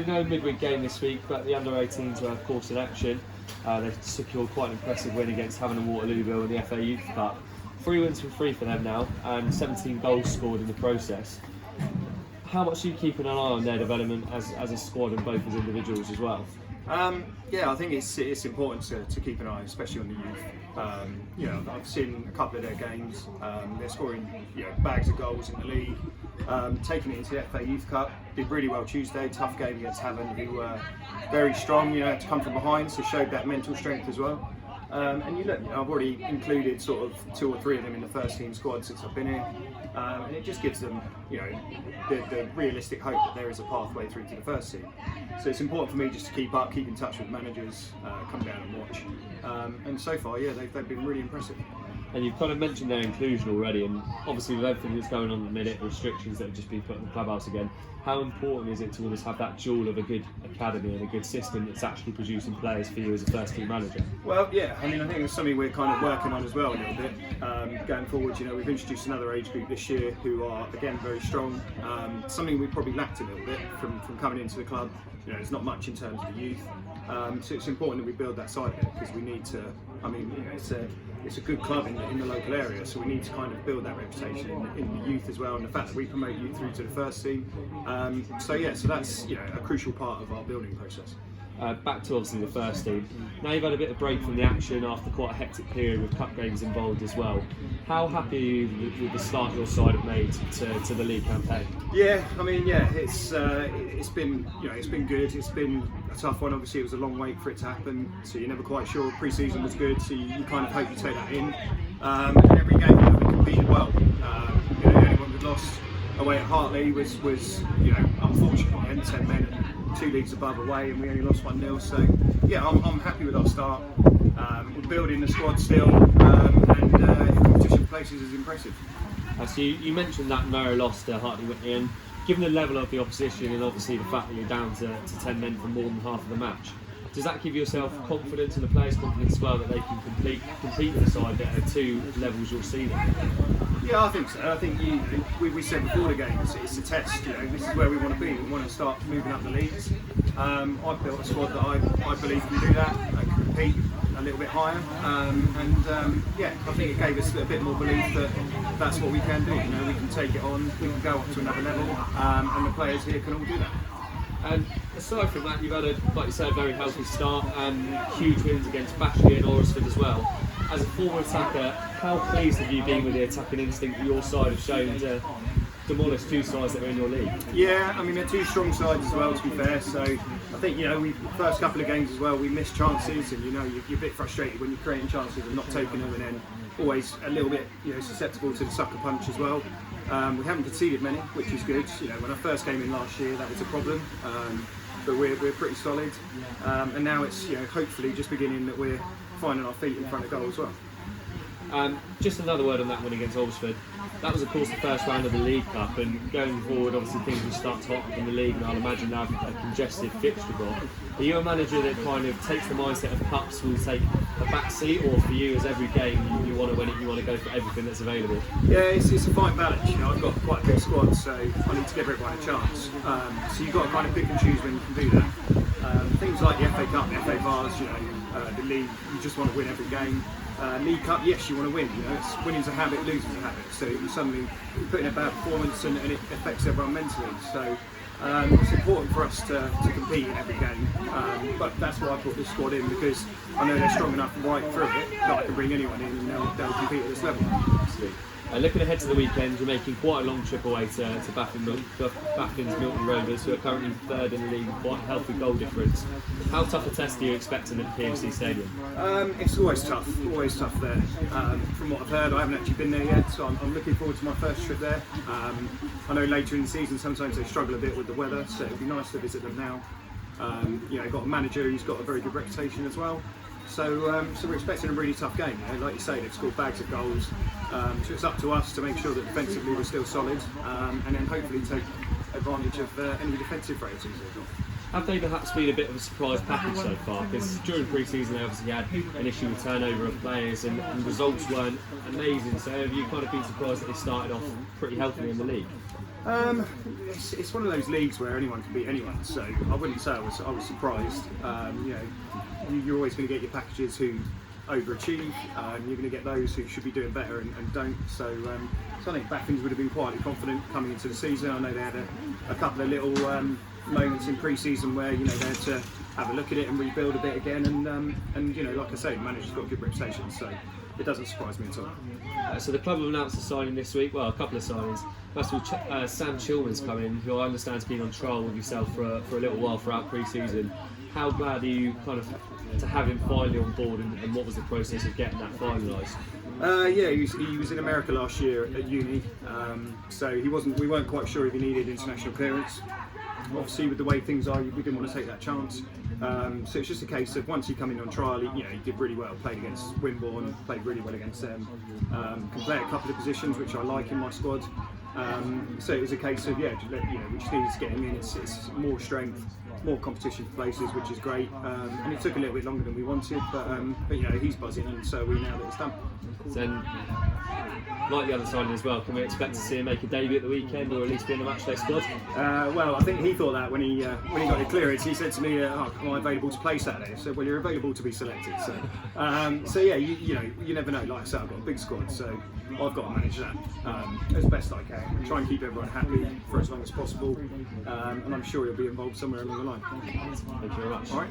No midweek game this week, but the under-18s are of course in action. They secured quite an impressive win against Hamworthy United in the FA Youth Cup. 3 wins from 3 for them now, and 17 goals scored in the process. How much are you keeping an eye on their development as a squad and both as individuals as well? Yeah, I think it's important to keep an eye, especially on the youth. I've seen a couple of their games. They're scoring bags of goals in the league. Taking it into the FA Youth Cup, did really well Tuesday. Tough game against Hamworthy, who were very strong. Had to come from behind, so showed that mental strength as well. And you look, I've already included sort of 2 or 3 of them in the first team squad since I've been here, and it just gives them, the realistic hope that there is a pathway through to the first team. So it's important for me just to keep in touch with managers, come down and watch. And so far, they've been really impressive. And you've kind of mentioned their inclusion already, and obviously with everything that's going on at the minute, restrictions that have just been put in the clubhouse again, how important is it to always have that jewel of a good academy and a good system that's actually producing players for you as a first team manager? Well, yeah, I think it's something we're kind of working on as well a little bit. Going forward, we've introduced another age group this year who are, again, very strong. Something we probably lacked a little bit from coming into the club. There's not much in terms of the youth. So it's important that we build that side of it, because we need to, it's a good club in the local area, so we need to kind of build that reputation in the youth as well, and the fact that we promote youth through to the first team. So that's a crucial part of our building process. Back to obviously the first team. Now you've had a bit of break from the action after quite a hectic period with cup games involved as well. How happy are you with the start your side have made to the league campaign? It's been good. It's been a tough one. Obviously, it was a long wait for it to happen, so you're never quite sure. Pre-season was good, so you kind of hope you take that in. And every game we competed well. The only one we lost away at Hartley was unfortunately, and 10 men and 2 leagues above away, and we only lost 1-0. So I'm happy with our start. We're building the squad still, and competition places is impressive. So you mentioned that narrow loss to Hartley Whitney, and given the level of the opposition and obviously the fact that you're down to 10 men for more than half of the match, does that give yourself confidence and the players confidence as well that they can compete with the side that are 2 levels you'll see them? Yeah, I think so. I think we said before the game, it's a test. This is where we want to be. We want to start moving up the leagues. I've built a squad that I believe can do that. I can compete a little bit higher, I think it gave us a bit more belief that that's what we can do. We can take it on, we can go up to another level, and the players here can all do that. And aside from that, you've had like you said, a very healthy start and huge wins against Baffins and Orsford as well. As a former attacker, how pleased have you been with the attacking instinct that your side have shown to demolish 2 sides that are in your league? Yeah, they're 2 strong sides as well, to be fair. So I think we first couple of games as well, we missed chances, and you're a bit frustrated when you're creating chances and not taking them, and then always a little bit susceptible to the sucker punch as well. We haven't conceded many, which is good. When I first came in last year, that was a problem, but we're pretty solid, and now it's hopefully just beginning that we're finding our feet in front of goal as well. Just another word on that one against Orsford. That was of course the first round of the League Cup, and going forward obviously things will start to hot up in the league, and I'll imagine now a congested fixture book. Are you a manager that kind of takes the mindset of cups will take a back seat, or for you as every game you want to win it, you want to go for everything that's available? Yeah, it's a fine balance. I've got quite a big squad, so I need to give everyone a chance. So you've got to kind of pick and choose when you can do that. Things like the FA Cup, the FA Vars, the league, you just want to win every game. League Cup, yes, you want to win. Winning's a habit, losing's a habit. So you suddenly put in a bad performance, and it affects everyone mentally. So it's important for us to compete in every game. But that's why I put this squad in, because I know they're strong enough right through it that I can bring anyone in and they'll compete at this level. Absolutely. Looking ahead to the weekend, you're making quite a long trip away to Baffins Milton Rovers, who are currently 3rd in the league with quite a healthy goal difference. How tough a test are you expecting at the PMC Stadium? It's always tough there. From what I've heard, I haven't actually been there yet, so I'm looking forward to my first trip there. I know later in the season sometimes they struggle a bit with the weather, so it'd be nice to visit them now. Got a manager who's got a very good reputation as well. So we're expecting a really tough game. Like you say, they've scored bags of goals. So it's up to us to make sure that defensively we're still solid, and then hopefully take advantage of any defensive ratings they've got. Have they perhaps been a bit of a surprise package so far? Because during pre-season they obviously had an issue with turnover of players, and results weren't amazing. So have you kind of been surprised that they started off pretty healthily in the league? It's one of those leagues where anyone can beat anyone, so I wouldn't say I was surprised. You're always going to get your packages who overachieve, you're going to get those who should be doing better and don't. So I think Baffins would have been quietly confident coming into the season. I know they had a couple of little moments in pre-season where they had to have a look at it and rebuild a bit again, and like I say, the manager's got a good reputation, so it doesn't surprise me at all. So the club have announced a signing this week. Well, a couple of signings. First of all, Sam Chilman's come in, who I understand has been on trial with yourself for a little while throughout pre-season. How glad are you to have him finally on board, and what was the process of getting that finalised? He was in America last year at uni, so we weren't quite sure if he needed international clearance. Obviously, with the way things are, we didn't want to take that chance. So it's just a case of once he come in on trial, he did really well. Played against Wimborne, played really well against them. Can play a couple of positions which I like in my squad. So it was a case of we just needed to get him in. It's more strength, more competition for places, which is great. And it took a little bit longer than we wanted, but he's buzzing, and so we now that it's done. Then, like the other signing as well, can we expect to see him make a debut at the weekend, or at least be in the matchday squad? Well, I think he thought that when he got the clearance. He said to me, "Am I available to play Saturday?" I said, "Well, you're available to be selected." So, you never know. Like I said, I've got a big squad, so I've got to manage that as best I can, and try and keep everyone happy for as long as possible. And I'm sure he'll be involved somewhere along the line. Thank you very much. All right.